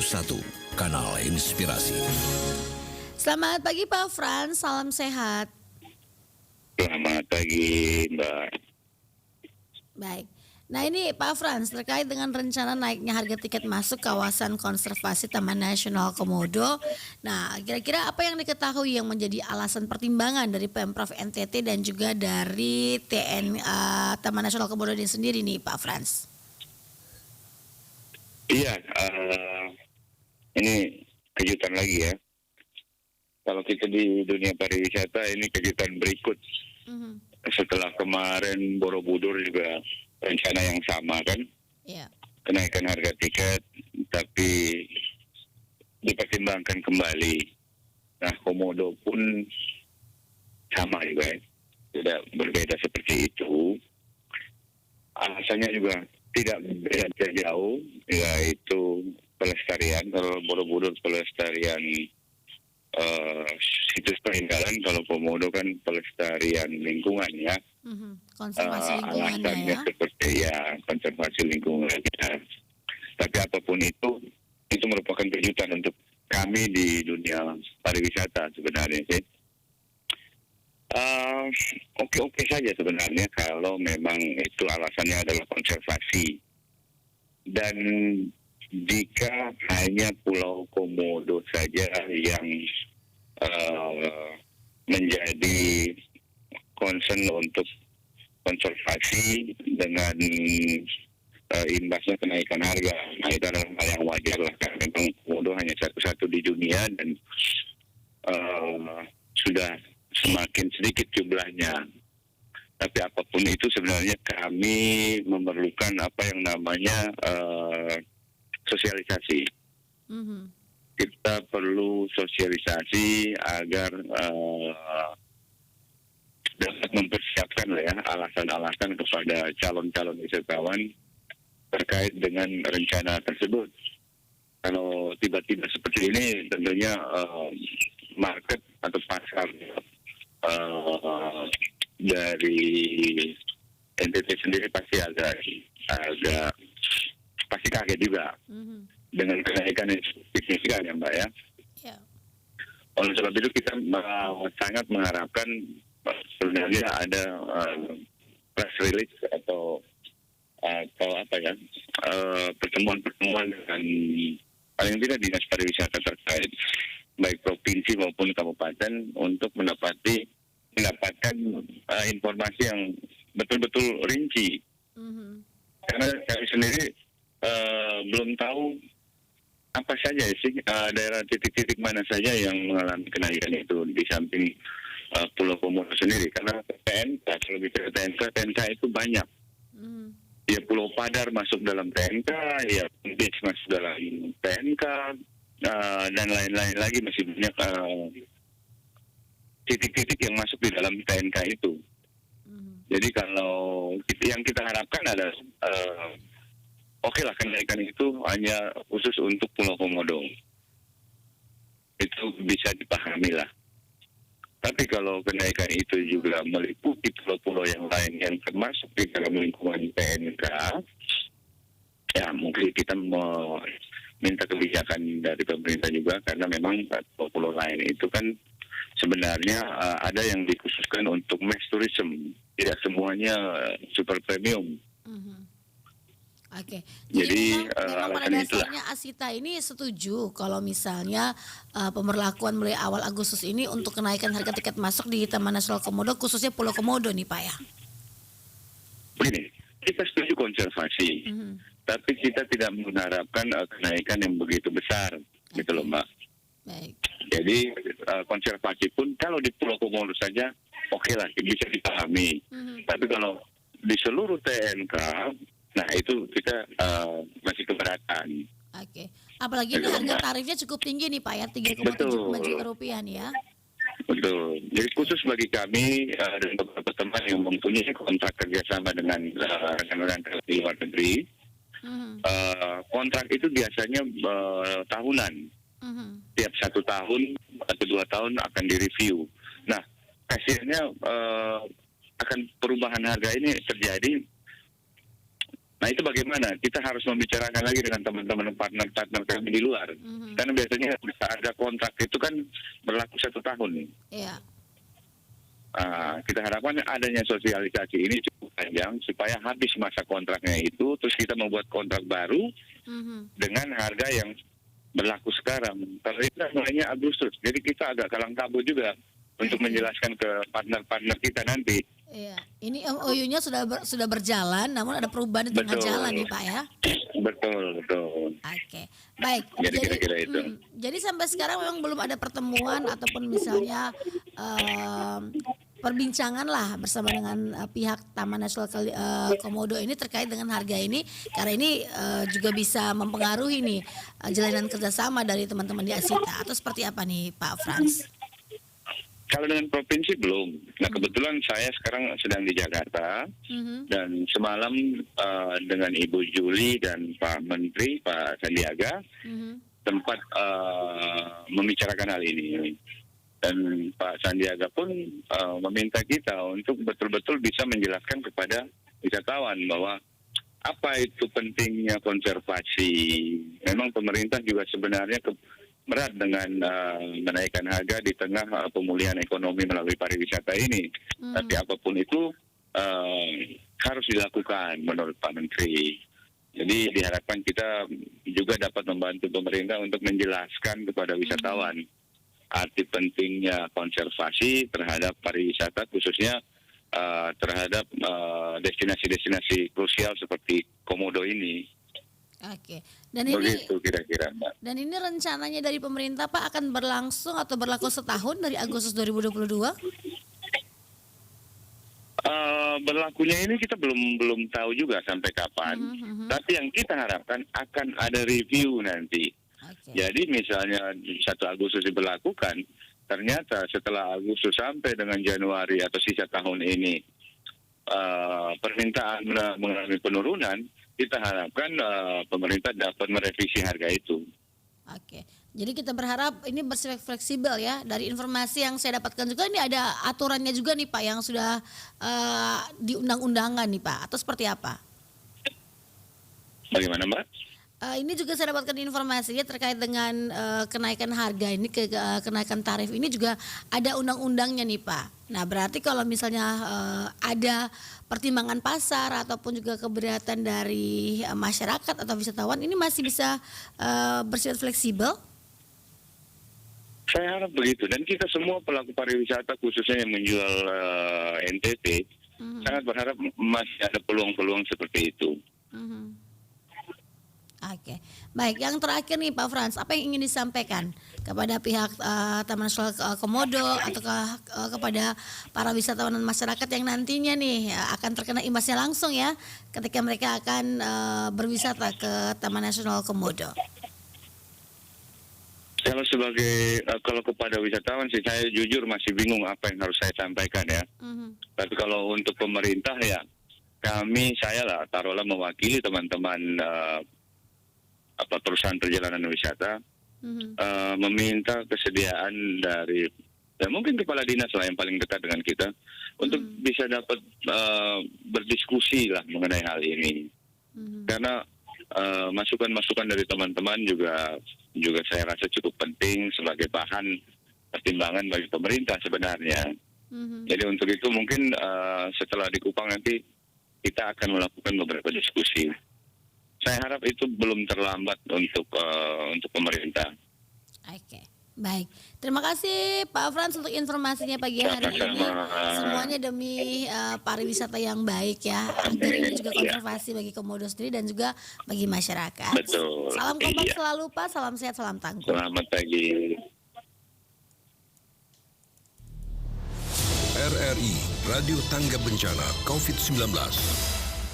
101, Kanal Inspirasi. Selamat pagi Pak Frans, salam sehat. Selamat pagi, Mbak. Baik. Nah ini Pak Frans, terkait dengan rencana naiknya harga tiket masuk kawasan konservasi Taman Nasional Komodo. Nah, kira-kira apa yang diketahui yang menjadi alasan pertimbangan dari Pemprov NTT dan juga dari Taman Nasional Komodo ini sendiri nih Pak Frans? Iya, ini kejutan lagi ya. Kalau kita di dunia pariwisata, ini kejutan berikut. Setelah kemarin Borobudur juga rencana yang sama kan, kenaikan harga tiket, tapi dipertimbangkan kembali. Nah, Komodo pun sama juga ya, tidak berbeda seperti itu. Alasannya juga tidak beda jauh, yaitu pelestarian. Kalau Borobudur pelestarian situs peninggalan, kalau Komodo kan pelestarian lingkungan ya. Konservasi lingkungannya Alasannya seperti konservasi lingkungan ya. Tapi apapun itu merupakan kejutan untuk kami di dunia pariwisata sebenarnya sih. Oke-oke saja sebenarnya kalau memang itu alasannya adalah konservasi. Dan jika hanya Pulau Komodo saja yang menjadi concern untuk konservasi dengan imbasnya kenaikan harga. Nah, itu adalah hal yang wajar lah, karena memang Komodo hanya satu-satu di dunia dan sudah semakin sedikit jumlahnya. Tapi apapun itu sebenarnya kami memerlukan apa yang namanya sosialisasi. Kita perlu sosialisasi agar dapat mempersiapkan lah ya alasan-alasan kepada calon-calon wisatawan terkait dengan rencana tersebut. Kalau tiba-tiba seperti ini, tentunya market atau pasar dari NTT sendiri pasti agak pasti kaget juga dengan kenaikan yang signifikan ya Mbak ya. Oleh sebab itu kita sangat mengharapkan sebenarnya ada press release atau apa ya, pertemuan-pertemuan dengan paling tidak dinas pariwisata terkait baik provinsi maupun kabupaten untuk mendapatkan informasi yang betul-betul rinci. Karena kami sendiri belum tahu apa saja sih daerah titik-titik mana saja yang mengalami kenaikan itu di samping Pulau Komodo sendiri. Karena TNK, kalau bicara TNK itu banyak. Ya Pulau Padar masuk dalam TNK, ya Beach masuk dalam TNK, dan lain-lain lagi masih banyak titik-titik yang masuk di dalam TNK itu. Jadi kalau yang kita harapkan adalah oke lah kenaikan itu hanya khusus untuk Pulau Komodo. Itu bisa dipahami lah. Tapi kalau kenaikan itu juga meliputi pulau-pulau yang lain yang termasuk di dalam lingkungan TNK, ya mungkin kita minta kebijakan dari pemerintah juga, karena memang pulau-pulau lain itu kan sebenarnya ada yang dikhususkan untuk mass tourism, tidak semuanya super premium. Oke. Jadi memang pada dasarnya Asita ini setuju kalau misalnya pemberlakuan mulai awal Agustus ini untuk kenaikan harga tiket masuk di Taman Nasional Komodo, khususnya Pulau Komodo nih Pak ya. Begini, kita setuju konservasi, tapi kita tidak mengharapkan kenaikan yang begitu besar, gitu loh Mbak. Baik. Jadi konservasi pun kalau di Pulau Komodo saja oke lah, bisa dipahami. Tapi kalau di seluruh TNK, nah itu kita masih keberatan. Oke. Apalagi ini harga tarifnya cukup tinggi nih Pak ya, 3,75 juta rupiah nih ya. Betul. Jadi khusus bagi kami dan beberapa teman yang mempunyai kontrak kerjasama dengan rekan-rekan di luar negeri, kontrak itu biasanya tahunan. Tiap 1 tahun atau 2 tahun akan direview. Nah, kasihannya akan perubahan harga ini terjadi Nah itu bagaimana? Kita harus membicarakan lagi dengan teman-teman partner-partner kami di luar. Karena biasanya harga kontrak itu kan berlaku 1 tahun nih. Iya. Kita harapkan adanya sosialisasi ini cukup panjang supaya habis masa kontraknya itu, terus kita membuat kontrak baru dengan harga yang berlaku sekarang. Kalau itu mulainya Agustus, jadi kita agak kalang kabut juga untuk menjelaskan ke partner-partner kita nanti. Iya, ini MOU-nya sudah berjalan, namun ada perubahan di tengah jalan nih Pak ya. Betul. Oke, baik. Jadi kira-kira itu. Jadi sampai sekarang memang belum ada pertemuan ataupun misalnya perbincangan lah bersama dengan pihak Taman Nasional Komodo ini terkait dengan harga ini, karena ini juga bisa mempengaruhi nih jalinan kerjasama dari teman-teman di Asita, atau seperti apa nih Pak Frans? Kalau dengan provinsi belum. Nah kebetulan saya sekarang sedang di Jakarta dan semalam dengan Ibu Juli dan Pak Menteri Pak Sandiaga sempat membicarakan hal ini. Dan Pak Sandiaga pun meminta kita untuk betul-betul bisa menjelaskan kepada wisatawan bahwa apa itu pentingnya konservasi. Memang pemerintah juga sebenarnya berat dengan menaikkan harga di tengah pemulihan ekonomi melalui pariwisata ini. Tapi apapun itu harus dilakukan menurut Pak Menteri. Jadi diharapkan kita juga dapat membantu pemerintah untuk menjelaskan kepada wisatawan arti pentingnya konservasi terhadap pariwisata, khususnya terhadap destinasi-destinasi krusial seperti Komodo ini. Oke. Dan begitu kira-kira, Mbak. Dan ini rencananya dari pemerintah Pak akan berlangsung atau berlaku setahun dari Agustus 2022? Berlakunya ini kita belum tahu juga sampai kapan. Tapi yang kita harapkan akan ada review nanti. Jadi misalnya 1 Agustus diberlakukan, ternyata setelah Agustus sampai dengan Januari atau sisa tahun ini permintaan mengalami penurunan, kita harapkan pemerintah dapat merevisi harga itu. Oke, jadi kita berharap ini bersifat fleksibel ya. Dari informasi yang saya dapatkan juga ini ada aturannya juga nih Pak yang sudah di undang-undangan nih Pak, atau seperti apa? Bagaimana Mbak? Ini juga saya dapatkan informasinya terkait dengan kenaikan harga ini, kenaikan tarif ini juga ada undang-undangnya nih Pak. Nah berarti kalau misalnya ada pertimbangan pasar ataupun juga keberatan dari masyarakat atau wisatawan, ini masih bisa bersifat fleksibel? Saya harap begitu, dan kita semua pelaku pariwisata khususnya yang menjual NTT sangat berharap masih ada peluang-peluang seperti itu. Oke, baik. Yang terakhir nih Pak Frans, apa yang ingin disampaikan kepada pihak Taman Nasional Komodo atau kepada para wisatawan dan masyarakat yang nantinya nih akan terkena imbasnya langsung ya ketika mereka akan berwisata ke Taman Nasional Komodo? Kalau kepada wisatawan sih saya jujur masih bingung apa yang harus saya sampaikan ya. Tapi kalau untuk pemerintah ya saya taruhlah mewakili teman-teman perusahaan perjalanan wisata meminta kesediaan dari mungkin kepala dinas lah yang paling dekat dengan kita untuk bisa dapat berdiskusi lah mengenai hal ini. Karena masukan-masukan dari teman-teman juga saya rasa cukup penting sebagai bahan pertimbangan bagi pemerintah sebenarnya. Jadi untuk itu mungkin setelah di Kupang nanti kita akan melakukan beberapa diskusi. Saya harap itu belum terlambat untuk pemerintah. Oke, baik. Terima kasih Pak Frans untuk informasinya pagi hari ini. Semuanya demi pariwisata yang baik ya. Agar ini juga konservasi bagi Komodo sendiri dan juga bagi masyarakat. Betul. Salam kompak selalu Pak, salam sehat, salam tangguh. Selamat pagi. RRI Radio Tangga Bencana COVID-19.